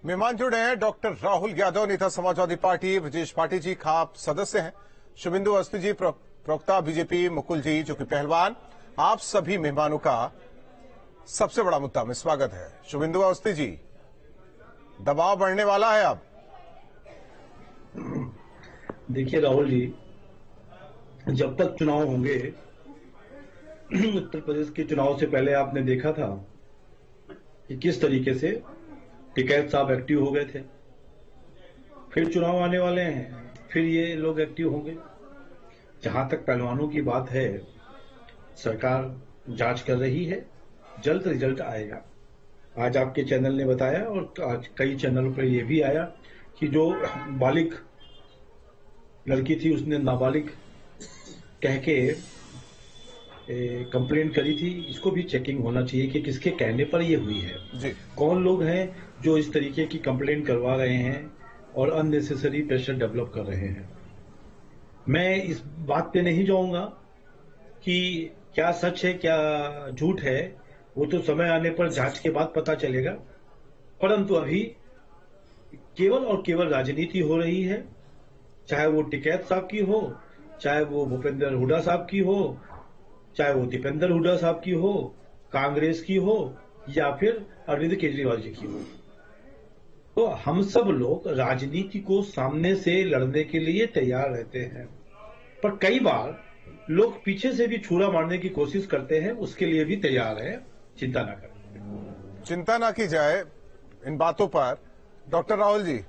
मेहमान जुड़े हैं डॉक्टर राहुल यादव, नेता समाजवादी पार्टी, ब्रजेश पाठी जी खाप सदस्य हैं, शुभेंदु अवस्थी जी प्रवक्ता बीजेपी, मुकुल जी जो कि पहलवान। आप सभी मेहमानों का सबसे बड़ा मुद्दा में स्वागत है। शुभेंदु अवस्थी जी, दबाव बढ़ने वाला है अब। देखिए राहुल जी, जब तक चुनाव होंगे, उत्तर प्रदेश के चुनाव से पहले आपने देखा था कि किस तरीके से टिकैत साहब एक्टिव हो गए थे। फिर चुनाव आने वाले हैं, फिर ये लोग एक्टिव होंगे। जहां तक पहलवानों की बात है, सरकार जांच कर रही है, जल्द रिजल्ट आएगा। आज आपके चैनल ने बताया और आज कई चैनलों पर यह भी आया कि जो बालिग लड़की थी उसने नाबालिग कह के कंप्लेंट करी थी। इसको भी चेकिंग होना चाहिए कि किसके कहने पर ये हुई है जी। कौन लोग हैं जो इस तरीके की कंप्लेंट करवा रहे हैं और अननेसेसरी प्रेशर डेवलप कर रहे हैं। मैं इस बात पे नहीं जाऊंगा कि क्या सच है क्या झूठ है, वो तो समय आने पर जांच के बाद पता चलेगा। परंतु अभी केवल और केवल राजनीति हो रही है, चाहे वो टिकैत साहब की हो, चाहे वो भूपेंद्र हुड्डा साहब की हो, चाहे वो दीपेंद्र हुड्डा साहब की हो, कांग्रेस की हो या फिर अरविंद केजरीवाल जी की हो। तो हम सब लोग राजनीति को सामने से लड़ने के लिए तैयार रहते हैं, पर कई बार लोग पीछे से भी छुरा मारने की कोशिश करते हैं, उसके लिए भी तैयार है। चिंता ना करें, चिंता ना की जाए इन बातों पर। डॉक्टर राहुल जी,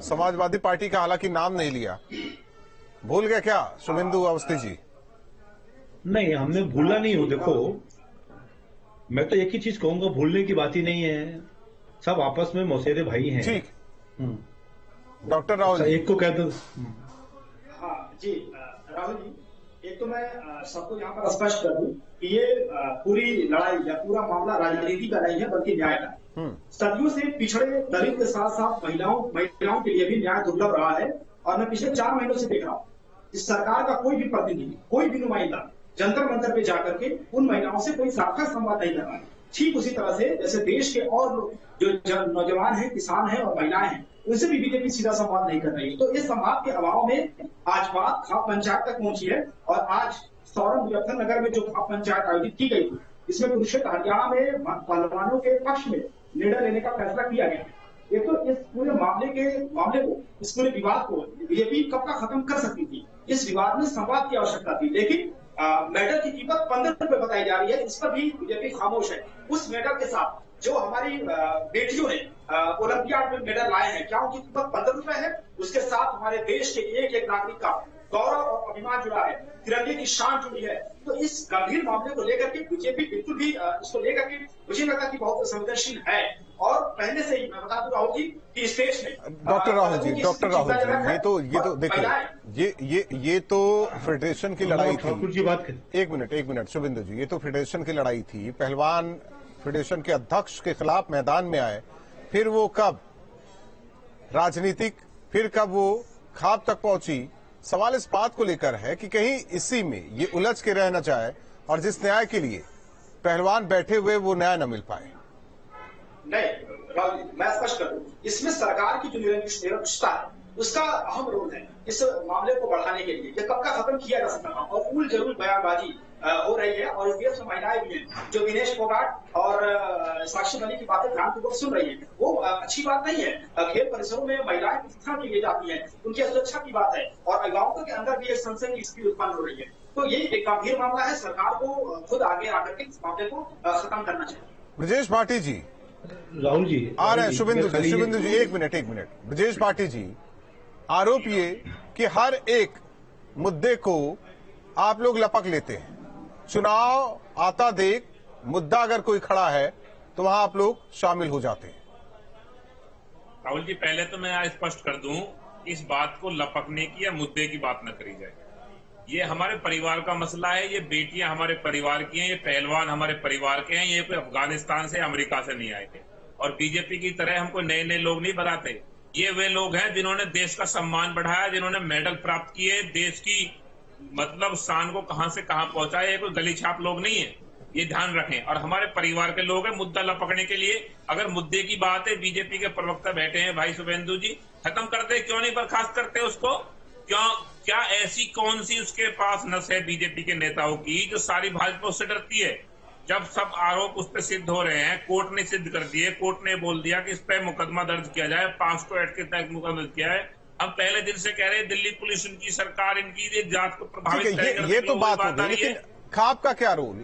समाजवादी पार्टी का हालांकि नाम नहीं लिया, भूल गए क्या शुभेंदु अवस्थी जी? नहीं, हमने भूला नहीं हो। देखो, मैं तो एक ही चीज कहूंगा, भूलने की बात ही नहीं है। सब आपस में मौसेरे भाई हैं। ठीक। डॉक्टर राहुल जी, एक को कह दो। हाँ जी राहुल जी, एक तो मैं सबको यहाँ पर स्पष्ट कर दूं कि ये पूरी लड़ाई या पूरा मामला राजनीति का नहीं है बल्कि न्याय का है। सदियों से पिछड़े दलित के साथ साथ महिलाओं के लिए भी न्याय दुर्लभ रहा है। और मैं पिछले 4 महीनों से देख रहा हूँ इस सरकार का कोई भी प्रतिनिधि, कोई भी नुमाइंदा जंतर मंतर पे जाकर के उन महिलाओं से कोई सार्थक संवाद नहीं कर रहा है। ठीक उसी तरह से जैसे देश के और लोग जो नौजवान हैं, किसान हैं और महिलाएं हैं, उनसे भी बीजेपी सीधा संवाद नहीं कर रही है। तो इस संवाद के अभाव में आज बात खाप पंचायत तक पहुंची है। और आज सौरभ मुजफ्फरनगर में जो खाप पंचायत आयोजित की गई थी, इसमें कुरुक्षेत्र हरियाणा में पहलवानों के पक्ष में निर्णय लेने का फैसला किया गया। ये तो इस पूरे मामले को, इस पूरे विवाद को बीजेपी कब का खत्म कर सकती थी। इस विवाद में संवाद की आवश्यकता थी, लेकिन मेडल की कीमत 15 रुपए बताई जा रही है, इस पर भी बीजेपी खामोश है। उस मेडल के साथ जो हमारी बेटियों ने ओलंपियाड में मेडल लाए हैं, क्या उनकी कीमत 15 रुपए है? उसके साथ हमारे देश के एक एक नागरिक का गौरव और अभिमान जुड़ा है, तिरंगे की शान जुड़ी है। तो इस गंभीर मामले को लेकर के बीजेपी बिल्कुल भी इसको लेकर के मुझे लगता कि बहुत संवेदनशील है। और पहले से ही मैं बता दूं राहुल जी कि इस देश में डॉक्टर राहुल जी, ये तो देखिए, ये तो फेडरेशन की लड़ाई थी। एक मिनट शुभेंदु जी, ये तो फेडरेशन की लड़ाई थी। पहलवान फेडरेशन के अध्यक्ष के खिलाफ मैदान में आए, फिर वो कब राजनीतिक, फिर कब वो खाप तक पहुंची। सवाल इस बात को लेकर है कि कहीं इसी में ये उलझ के रह न जाए और जिस न्याय के लिए पहलवान बैठे हुए वो न्याय न मिल पाए। नहीं राहुल जी, मैं स्पष्ट कर दूं, इसमें सरकार की जो निरंकुशता है उसका अहम रोल है इस मामले को बढ़ाने के लिए। ये कब का खत्म किया जा सकता है। और उल जरूर बयानबाजी हो रही है और देश में महिलाएं भी हैं जो विनेश फोगाट और साक्षी मलिक की बातें ध्यानपूर्वक सुन रही है। वो अच्छी बात नहीं है। खेल परिसरों में महिलाएं प्रशिक्षण के लिए जाती हैं, उनकी सुरक्षा की बात है और अभिभावकों के अंदर भी एक संशय की स्थिति उत्पन्न हो रही है। तो ये एक गंभीर मामला है, सरकार को खुद आगे आकर के इस मामले को खत्म करना चाहिए। ब्रजेश पाठी जी, राहुल जी आ रहे हैं। शुभेंदु जी, एक मिनट। ब्रजेश पाठी जी, आरोप ये कि हर एक मुद्दे को आप लोग लपक लेते हैं। चुनाव आता देख मुद्दा अगर कोई खड़ा है तो वहां आप लोग शामिल हो जाते हैं। राहुल जी, पहले तो मैं स्पष्ट कर दूं, इस बात को लपकने की या मुद्दे की बात न करी जाए। ये हमारे परिवार का मसला है, ये बेटियां हमारे परिवार की हैं, ये पहलवान हमारे परिवार के हैं, ये कोई अफगानिस्तान से अमेरिका से नहीं आए थे। और बीजेपी की तरह हमको नए नए लोग नहीं बनाते। ये वे लोग हैं जिन्होंने देश का सम्मान बढ़ाया, जिन्होंने मेडल प्राप्त किए, देश की मतलब शान को कहां से कहां पहुंचाया। ये कोई गली छाप लोग नहीं है। ये ध्यान रखें। और हमारे परिवार के लोग हैं, मुद्दा लपकने के लिए अगर मुद्दे की बात है, बीजेपी के प्रवक्ता बैठे हैं भाई शुभेंदु जी, खत्म करते, क्यों नहीं बर्खास्त करते उसको? क्यों? क्या ऐसी कौन सी उसके पास नस है बीजेपी के नेताओं की जो सारी भाजपा उससे डरती है? जब सब आरोप उस पर सिद्ध हो रहे हैं, कोर्ट ने सिद्ध कर दिए, कोर्ट ने बोल दिया कि इस पर मुकदमा दर्ज किया जाए, 500 एक्ट के तहत मुकदमा दर्ज किया है। हम पहले दिन से कह रहे हैं दिल्ली पुलिस उनकी सरकार इनकी जांच को प्रभावित करेगी। ये तो बात हो गई, लेकिन खाप का क्या रोल,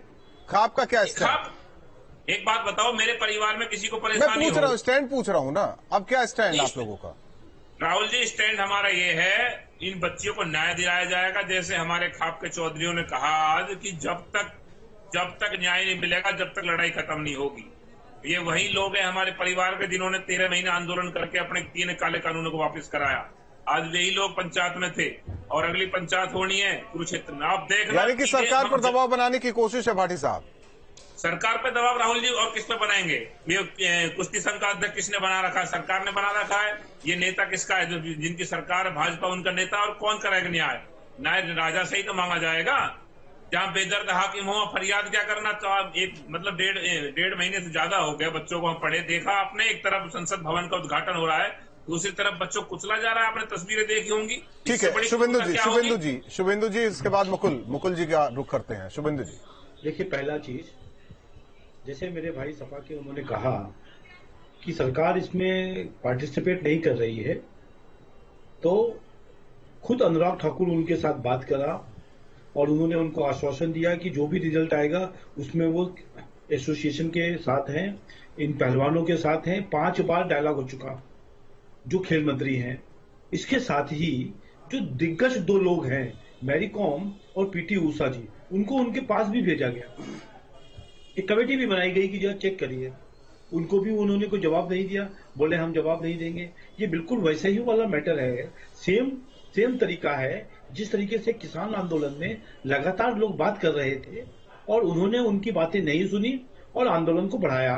खाप का क्या स्टैंड? एक बात बताओ, मेरे परिवार में किसी को परेशानी? मैं पूछ रहा हूँ, स्टैंड पूछ रहा हूँ ना, अब क्या स्टैंड आप लोगों का? राहुल जी, स्टैंड हमारा ये है, इन बच्चियों को न्याय दिलाया जाएगा। जैसे हमारे खाप के चौधरियों ने कहा आज कि जब तक न्याय नहीं मिलेगा, जब तक लड़ाई खत्म नहीं होगी। ये वही लोग हैं हमारे परिवार के जिन्होंने 13 महीने आंदोलन करके अपने 3 काले कानूनों को वापस कराया। आज यही लोग पंचायत में थे और अगली पंचायत होनी है कुरुक्षेत्र में। आप देख, यानी कि सरकार पर दबाव बनाने की कोशिश है भाटी साहब। सरकार पे दबाव राहुल जी और किस पे बनाएंगे? ये कुश्ती संघ का अध्यक्ष किसने बना रखा है? सरकार ने बना रखा है। ये नेता किसका है? जो जिनकी सरकार है भाजपा, उनका नेता। और कौन करेगा न्याय? न्याय राजा से ही तो मांगा जाएगा। जहाँ बेदर्द हाकिम हो, फरियाद क्या करना? तो आप एक मतलब डेढ़ महीने से ज्यादा हो गया बच्चों को हम पढ़े देखा आपने। एक तरफ संसद भवन का उद्घाटन हो रहा है, दूसरी तरफ बच्चों को कुचला जा रहा है। आपने तस्वीरें देखी होंगी। ठीक है शुभेंदु जी, इसके बाद मुकुल जी का रुख करते हैं। शुभेंदु जी, देखिए, पहला चीज, जैसे मेरे भाई सपा के उन्होंने कहा कि सरकार इसमें पार्टिसिपेट नहीं कर रही है, तो खुद अनुराग ठाकुर उनके साथ बात करा और उन्होंने उनको आश्वासन दिया कि जो भी रिजल्ट आएगा उसमें वो एसोसिएशन के साथ हैं, इन पहलवानों के साथ हैं। 5 बार डायलॉग हो चुका जो खेल मंत्री हैं। इसके साथ ही जो दिग्गज 2 लोग हैं, मैरी कॉम और पीटी ऊषा जी, उनको उनके पास भी भेजा गया। एक कमेटी भी बनाई गई कि जो चेक करिए। उनको भी उन्होंने कोई जवाब नहीं दिया, बोले हम जवाब नहीं देंगे। ये बिल्कुल वैसे ही वाला मैटर है। सेम तरीका है जिस तरीके से किसान आंदोलन में लगातार लोग बात कर रहे थे और उन्होंने उनकी बातें नहीं सुनी और आंदोलन को बढ़ाया।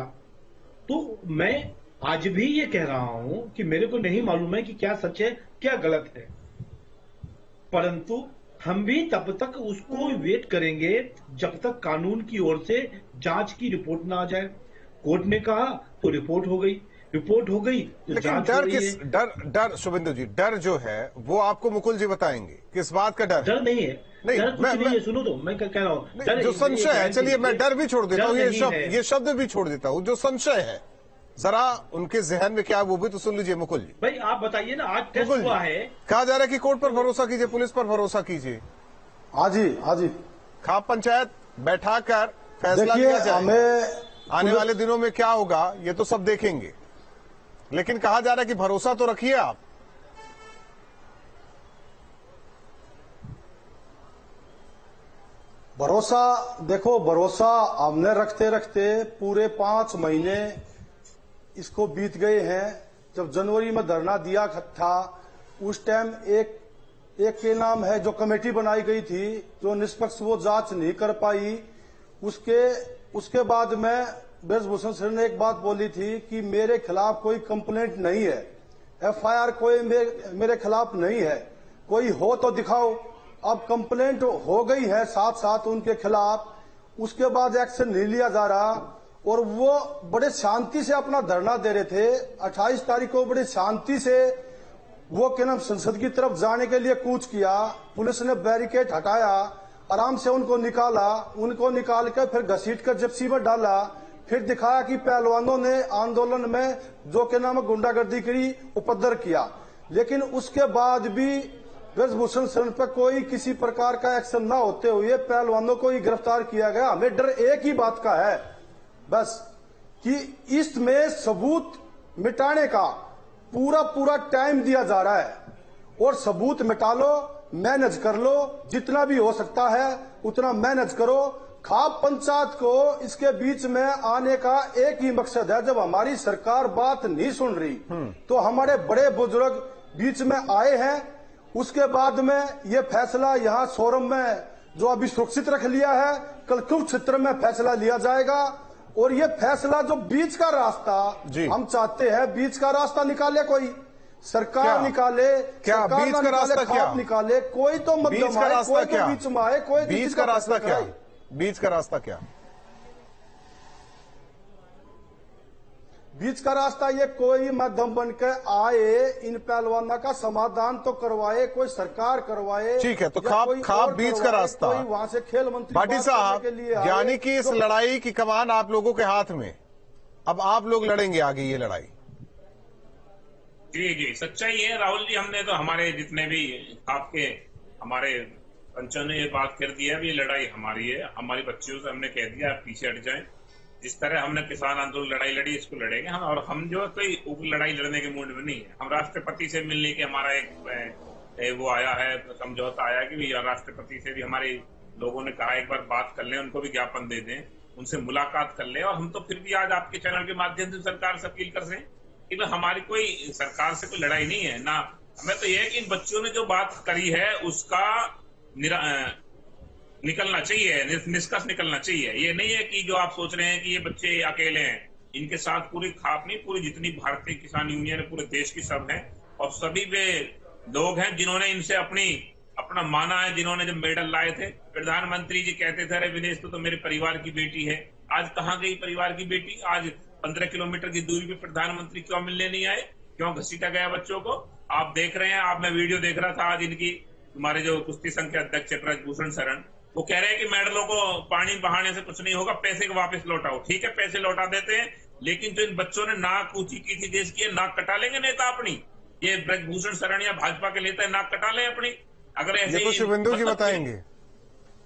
तो मैं आज भी ये कह रहा हूं कि मेरे को नहीं मालूम है कि क्या सच है क्या गलत है, परंतु हम भी तब तक उसको वेट करेंगे जब तक कानून की ओर से जांच की रिपोर्ट ना आ जाए। कोर्ट ने कहा तो रिपोर्ट हो गई तो लेकिन डर शुभेंदु जी, डर जो है वो आपको मुकुल जी बताएंगे किस बात का डर नहीं है। नहीं, डर कुछ नहीं है। सुनो तो मैं क्या कह रहा हूँ, जो संशय है, चलिए मैं डर भी छोड़ देता हूँ, ये शब्द भी छोड़ देता हूँ। जो संशय है जरा उनके जहन में क्या है वो भी तो सुन लीजिए। मुकुल जी, भाई आप बताइए ना, आज टेस्ट हुआ है, कहा जा रहा है कि कोर्ट पर भरोसा कीजिए, पुलिस पर भरोसा कीजिए। हाँ जी, खाप पंचायत बैठाकर फैसला किया जाए। आने वाले दिनों में क्या होगा ये तो सब देखेंगे, लेकिन कहा जा रहा है कि भरोसा तो रखिए आप। भरोसा, देखो, भरोसा हमने रखते रखते पूरे 5 महीने इसको बीत गए हैं। जब जनवरी में धरना दिया था उस टाइम एक के नाम है जो कमेटी बनाई गई थी जो निष्पक्ष वो जांच नहीं कर पाई। उसके बाद में ब्रजभूषण सर ने एक बात बोली थी कि मेरे खिलाफ कोई कंप्लेंट नहीं है, FIR कोई मेरे खिलाफ नहीं है, कोई हो तो दिखाओ। अब कंप्लेंट हो गई है साथ साथ उनके खिलाफ, उसके बाद एक्शन नहीं लिया जा रहा। और वो बड़े शांति से अपना धरना दे रहे थे। 28 तारीख को बड़े शांति से वो क्या नाम संसद की तरफ जाने के लिए कूच किया। पुलिस ने बैरिकेड हटाया, आराम से उनको निकाल कर फिर घसीट कर जिप्सी में डाला। फिर दिखाया कि पहलवानों ने आंदोलन में जो के नाम गुंडागर्दी करी, उपद्रव किया। लेकिन उसके बाद भी ब्रजभूषण शरण पर कोई किसी प्रकार का एक्शन न होते हुए पहलवानों को ही गिरफ्तार किया गया। हमें डर एक ही बात का है बस कि इसमें सबूत मिटाने का पूरा टाइम दिया जा रहा है। और सबूत मिटा लो, मैनेज कर लो, जितना भी हो सकता है उतना मैनेज करो। खाप पंचायत को इसके बीच में आने का एक ही मकसद है, जब हमारी सरकार बात नहीं सुन रही तो हमारे बड़े बुजुर्ग बीच में आए हैं। उसके बाद में ये फैसला यहाँ सोरम में जो अभी सुरक्षित रख लिया है, कल कुरुक्षेत्र में फैसला लिया जाएगा। और ये फैसला जो बीच का रास्ता हम चाहते हैं, बीच का रास्ता निकाले कोई सरकार निकाले, क्या बीच का रास्ता क्या निकाले, कोई तो मध्यम आए, कोई तो बीच में आए, कोई बीच का रास्ता क्या? बीच का रास्ता क्या? बीच का रास्ता ये कोई माध्यम बनकर आए, इन पहलवानों का समाधान तो करवाए, कोई सरकार करवाए। ठीक है, तो खाप बीच का रास्ता, कोई वहां से खेल मंत्री भाटी साहब, यानी कि इस लड़ाई की कमान आप लोगों के हाथ में, अब आप लोग लड़ेंगे आगे ये लड़ाई। जी जी, सच्चाई है राहुल जी। हमने तो हमारे जितने भी आपके हमारे पंचों ने ये बात कर दी है, ये लड़ाई हमारी है। हमारी बच्चियों से हमने कह दिया आप पीछे हट जाएं। जिस तरह हमने किसान आंदोलन लड़ाई लड़ी, इसको लड़ेंगे हम। और हम जो कोई लड़ाई लड़ने के मूड में नहीं है। हम राष्ट्रपति से मिलने के हमारा एक वो आया है, समझौता आया कि राष्ट्रपति से भी हमारे लोगों ने कहा एक बार बात कर लें, उनको भी ज्ञापन दे दें, उनसे मुलाकात कर लें। और हम तो फिर भी आज आपके चैनल के माध्यम से सरकार से अपील कर सकें कि हमारी कोई सरकार से कोई लड़ाई नहीं है ना। हमें तो यह है कि इन बच्चों ने जो बात करी है उसका निकलना चाहिए, निष्कर्ष निकलना चाहिए। ये नहीं है कि जो आप सोच रहे हैं कि ये बच्चे अकेले हैं, इनके साथ पूरी खाप नहीं, पूरी जितनी भारतीय किसान यूनियन है पूरे देश की सब है। और सभी वे लोग हैं जिन्होंने इनसे अपना माना है, जिन्होंने जब मेडल लाए थे। प्रधानमंत्री जी कहते थे अरे विदेश तो मेरे परिवार की बेटी है। आज कहाँ गई परिवार की बेटी? आज 15 किलोमीटर की दूरी पे प्रधानमंत्री क्यों मिलने नहीं आए? क्यों घसीटा गया बच्चों को? आप देख रहे हैं, मैं वीडियो देख रहा था आज इनकी, हमारे जो कुश्ती संघ के अध्यक्ष ब्रजभूषण शरण, वो कह रहे हैं कि मेडलों को पानी बहाने से कुछ नहीं होगा, पैसे को वापस लौटाओ। ठीक है, पैसे लौटा देते हैं, लेकिन जो इन बच्चों ने नाक ऊंची की थी देश की, नाक कटा लेंगे नेता अपनी। ये ब्रजभूषण शरण या भाजपा के नेता नाक कटा लें अपनी, अगर ऐसे ही शुभेंदु जी बताएंगे।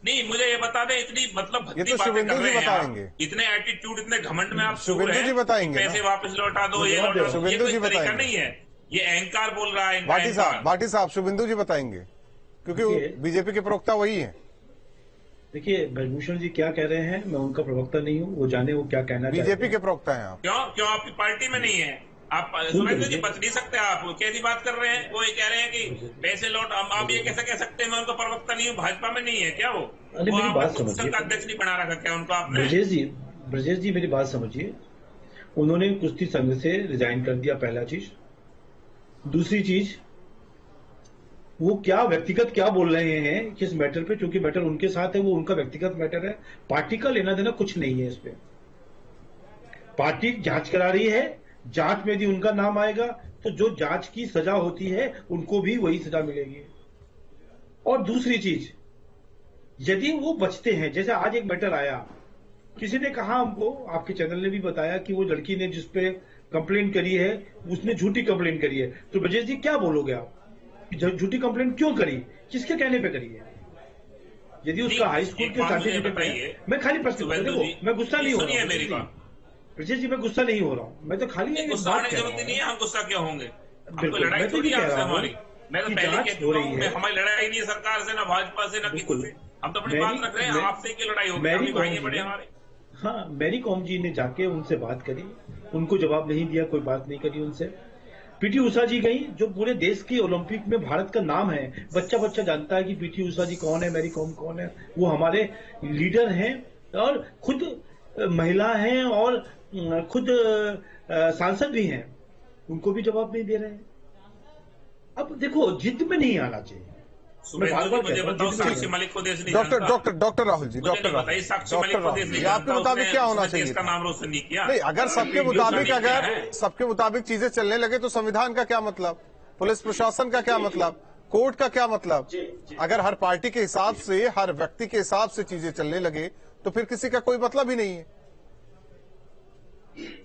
नहीं, मुझे ये बता दें, इतनी मतलब ये तो शुभेंदु जी बताएंगे। इतने एटीट्यूड, इतने घमंड में आप शुभेंदु जी बताएंगे, पैसे वापस लौटा दो, ये लौटा दो, शुभेंदु जी तरीका नहीं है। ये अहंकार बोल रहा है। भाटी साहब शुभेंदु जी बताएंगे, क्योंकि बीजेपी के प्रवक्ता वही है। देखिए ब्रजभूषण जी क्या कह रहे हैं, मैं उनका प्रवक्ता नहीं हूँ, वो जाने वो क्या कहना चाहते हैं। बीजेपी के प्रवक्ता हैं आप। क्यों आपकी पार्टी में नहीं है? आप शुभेंदु जी बच नहीं सकते। आप कैसी बात कर रहे हैं? वो ये कह रहे हैं कि पैसे लौट, आप ये कैसे कह सकते हैं? मैं उनका प्रवक्ता नहीं हूँ, भाजपा में नहीं है क्या वो? मेरी बात समझिए, अध्यक्ष नहीं बना रखा क्या उनको आपने? ब्रजेश जी मेरी बात समझिए, उन्होंने कुश्ती संघ से रिजाइन कर दिया, पहला चीज। दूसरी चीज, वो क्या व्यक्तिगत क्या बोल रहे हैं किस मैटर पे, क्योंकि मैटर उनके साथ है, वो उनका व्यक्तिगत मैटर है, पार्टी का लेना देना कुछ नहीं है इस पे। पार्टी जांच करा रही है, जांच में यदि उनका नाम आएगा तो जो जांच की सजा होती है उनको भी वही सजा मिलेगी। और दूसरी चीज, यदि वो बचते हैं, जैसे आज एक मैटर आया, किसी ने कहा हमको, आपके चैनल ने भी बताया कि वो लड़की ने जिसपे कंप्लेंट करी है उसने झूठी कंप्लेंट करी है। तो ब्रजेश जी क्या बोलोगे आप, झूठी कंप्लेंट क्यों करी, किसके कहने पे करी है? यदि उसका हाई स्कूल के सर्टिफिकेट, मैं खाली प्रश्न, देखो मैं गुस्सा नहीं हो रहा हूँ ब्रजेश जी, मैं गुस्सा नहीं हो रहा हूँ, मैं तो खाली गुस्सा होने की जरूरत नहीं है। हम गुस्सा क्यों होंगे? लड़ाई थोड़ी है हमारी। मैं तो पहले कह चुका हूँ, हमारी लड़ाई नहीं है सरकार से, ना भाजपा से, ना किसी से। हम तो अपनी बात रख रहे हैं, आपसे की लड़ाई होगी, भाई बड़े हमारे। हाँ, मैरी कॉम जी ने जाके उनसे बात करी, उनको जवाब नहीं दिया, कोई बात नहीं करी उनसे। पीटी उषा जी गई, जो पूरे देश की ओलंपिक में भारत का नाम है, बच्चा बच्चा जानता है कि पीटी उषा जी कौन है, मैरी कॉम कौन है। वो हमारे लीडर हैं और खुद महिला हैं और खुद सांसद भी हैं, उनको भी जवाब नहीं दे रहे हैं। अब देखो, जिद में नहीं आना चाहिए। साक्षी मलिक को देश नहीं डॉक्टर राहुल जी, डॉक्टर राहुल, आपके मुताबिक क्या होना चाहिए? इसका नाम रोशन नहीं किया। नहीं, अगर सबके मुताबिक चीजें चलने लगे तो संविधान का क्या मतलब, पुलिस प्रशासन का क्या मतलब, कोर्ट का क्या मतलब? अगर हर पार्टी के हिसाब से, हर व्यक्ति के हिसाब से चीजें चलने लगे तो फिर किसी का कोई मतलब ही नहीं है।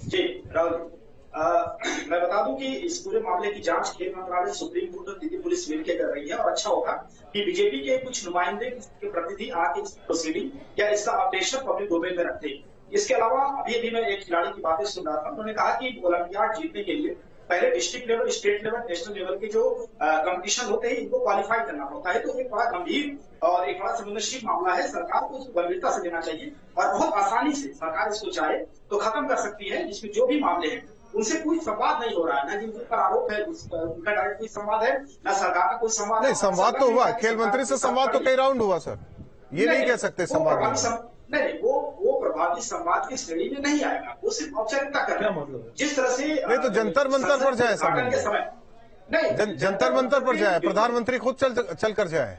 जी राहुल, मैं बता दूं कि इस पूरे मामले की जांच खेल मंत्रालय, सुप्रीम कोर्ट और दिल्ली पुलिस मिलकर कर रही है। और अच्छा होगा कि बीजेपी के कुछ नुमाइंदे के प्रतिनिधि आके इस प्रोसीडिंग या इसका अपडेशन पब्लिक डोमेन में रखते हैं। इसके अलावा अभी मैं एक खिलाड़ी की बातें सुन रहा था, उन्होंने कहा कि ओलंपियाड जीतने के लिए पहले district level, state level, national level के जो कंपटीशन होते हैं इनको क्वालिफाई करना होता है। तो एक बड़ा गंभीर और एक बड़ा संवेदनशील मामला है, सरकार को इसको गंभीरता से लेना चाहिए और बहुत आसानी से सरकार इसको चाहे तो खत्म कर सकती है। इसमें जो भी मामले हैं उनसे कोई संवाद नहीं हो रहा है, ना जिन पर आरोप है उनका डायरेक्ट कोई संवाद है, ना सरकार का कोई संवाद। नहीं, संवाद तो हुआ, खेल मंत्री से संवाद तो कई राउंड हुआ सर, ये नहीं कह सकते संवाद नहीं, वो प्रभावी संवाद की श्रेणी में नहीं आएगा, वो सिर्फ औपचारिकता कर रहा है। मतलब जिस तरह से नहीं तो जंतर मंतर पर जाए, जंतर मंतर पर जाए, प्रधानमंत्री खुद चल कर जाए।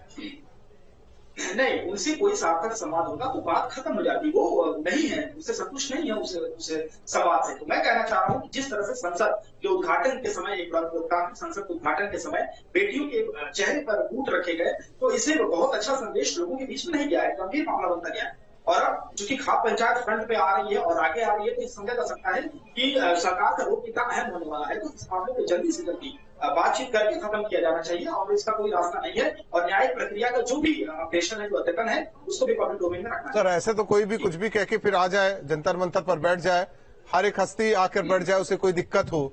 नहीं, उनसे कोई सार्थक संवाद होगा तो बात खत्म हो जाती। वो नहीं है, उससे संतुष्ट नहीं है उसे संवाद से। तो मैं कहना चाह रहा हूँ जिस तरह से संसद के उद्घाटन के समय, एक लोकतांत्रिक संसद के उद्घाटन के समय बेटियों के चेहरे पर बूट रखे गए, तो इससे बहुत अच्छा संदेश लोगों के बीच में नहीं गया है, गंभीर मामला बनता गया। और अब चूंकि खाप पंचायत फ्रंट पे आ रही है और आगे आ रही है, तो इस समझा जा सकता है कि सरकार का रोल कितना अहम होने वाला है। तो इस मामले को जल्दी से जल्दी बातचीत करके खत्म किया जाना चाहिए और इसका कोई रास्ता नहीं है। और न्यायिक प्रक्रिया का जो भी ऑपरेशन है, जो अद्यतन है, उसको भी पब्लिक डोमेन में रखना है। सर, ऐसे तो कोई भी कुछ भी कह के फिर आ जाए, जंतर मंतर पर बैठ जाए, हर एक हस्ती आकर बैठ जाए, उसे कोई दिक्कत हो।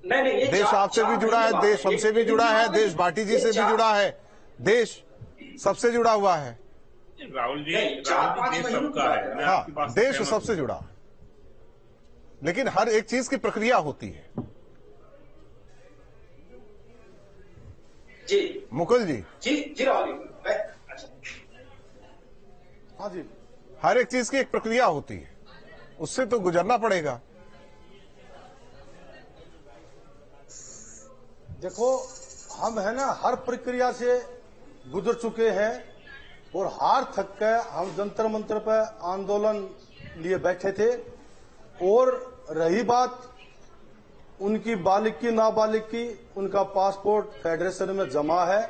नहीं, देश आपसे भी जुड़ा है, देश हमसे भी जुड़ा है, देश भाटी जी से भी जुड़ा है, देश सबसे जुड़ा हुआ है। राहुल जी देश सबका है। हाँ, देश सबसे जुड़ा, लेकिन हर एक चीज की प्रक्रिया होती है। जी मुकुल जी। जी राहुल जी। अच्छा, हाँ जी, हर एक चीज की एक प्रक्रिया होती है, उससे तो गुजरना पड़ेगा। देखो, हम है ना हर प्रक्रिया से गुजर चुके हैं और हार थक के हम जंतर मंतर पर आंदोलन लिए बैठे थे। और रही बात उनकी बालिग की, नाबालिग की, उनका पासपोर्ट फेडरेशन में जमा है,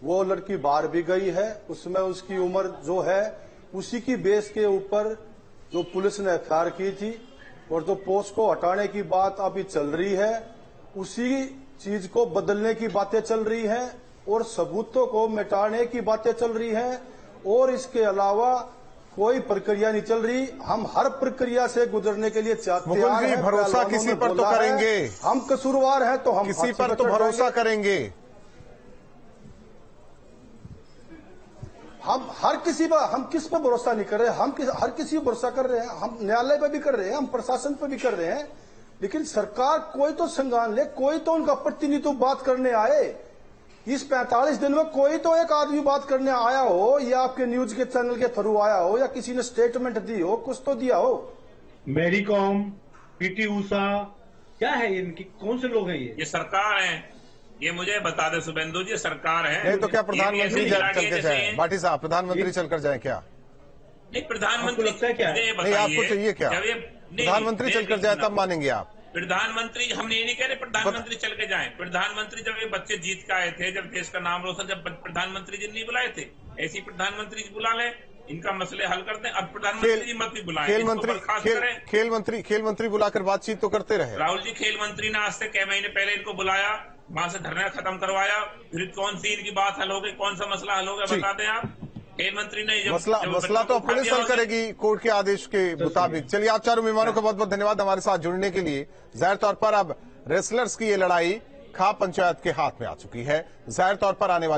वो लड़की बाहर भी गई है, उसमें उसकी उम्र जो है उसी की बेस के ऊपर जो पुलिस ने एफआईआर की थी और जो पोस्ट को हटाने की बात अभी चल रही है, उसी चीज को बदलने की बातें चल रही हैं और सबूतों को मिटाने की बातें चल रही हैं और इसके अलावा कोई प्रक्रिया नहीं चल रही। हम हर प्रक्रिया से गुजरने के लिए चाहते हैं। भरोसा किसी पर तो करेंगे, हम कसूरवार हैं तो हम किसी पर तो भरोसा करेंगे। हम हर किसी पर, हम किस पर भरोसा नहीं कर रहे, हम हर किसी पर भरोसा कर रहे हैं। हम न्यायालय पर भी कर रहे हैं, हम प्रशासन पर भी कर रहे हैं, लेकिन सरकार कोई तो संज्ञान ले, कोई तो उनका प्रतिनिधित्व बात करने आए। इस 45 दिन में कोई तो एक आदमी बात करने आया हो, या आपके न्यूज के चैनल के थ्रू आया हो, या किसी ने स्टेटमेंट दी हो, कुछ तो दिया हो। मैरी कॉम, पीटी ऊषा, क्या है इनकी, कौन से लोग हैं ये सरकार है। ये मुझे बता दे शुभेंदु जी, सरकार है। नहीं तो क्या प्रधानमंत्री चल के जाए? भाटी साहब, प्रधानमंत्री चलकर जाए क्या? नहीं, प्रधानमंत्री लगता है क्या? नहीं, आपको चाहिए क्या? प्रधानमंत्री चलकर जाए तब मानेंगे आप? प्रधानमंत्री, हम ये नहीं कह रहे प्रधानमंत्री चल के जाएं। प्रधानमंत्री जब ये बच्चे जीत के आए थे, जब देश का नाम रोशन, जब प्रधानमंत्री जी नहीं बुलाए थे, ऐसी प्रधानमंत्री जी बुला ले, इनका मसले हल करते हैं। अब प्रधानमंत्री जी मत भी बुलाएं, खेल मंत्री बुलाकर बातचीत तो करते रहे। राहुल जी, खेल मंत्री ने आज से कई महीने पहले इनको बुलाया, वहां से धरना खत्म करवाया, फिर कौन सी इनकी बात हल हो गई, कौन सा मसला हल हो गया बता दें आप। खेल मंत्री ने मसला तो पुलिस हल करेगी कोर्ट के आदेश के मुताबिक। चलिए, आप चारों मेहमानों का बहुत बहुत धन्यवाद हमारे साथ जुड़ने के लिए। जाहिर तौर पर अब रेसलर्स की ये लड़ाई खाप पंचायत के हाथ में आ चुकी है। जाहिर तौर पर आने वाली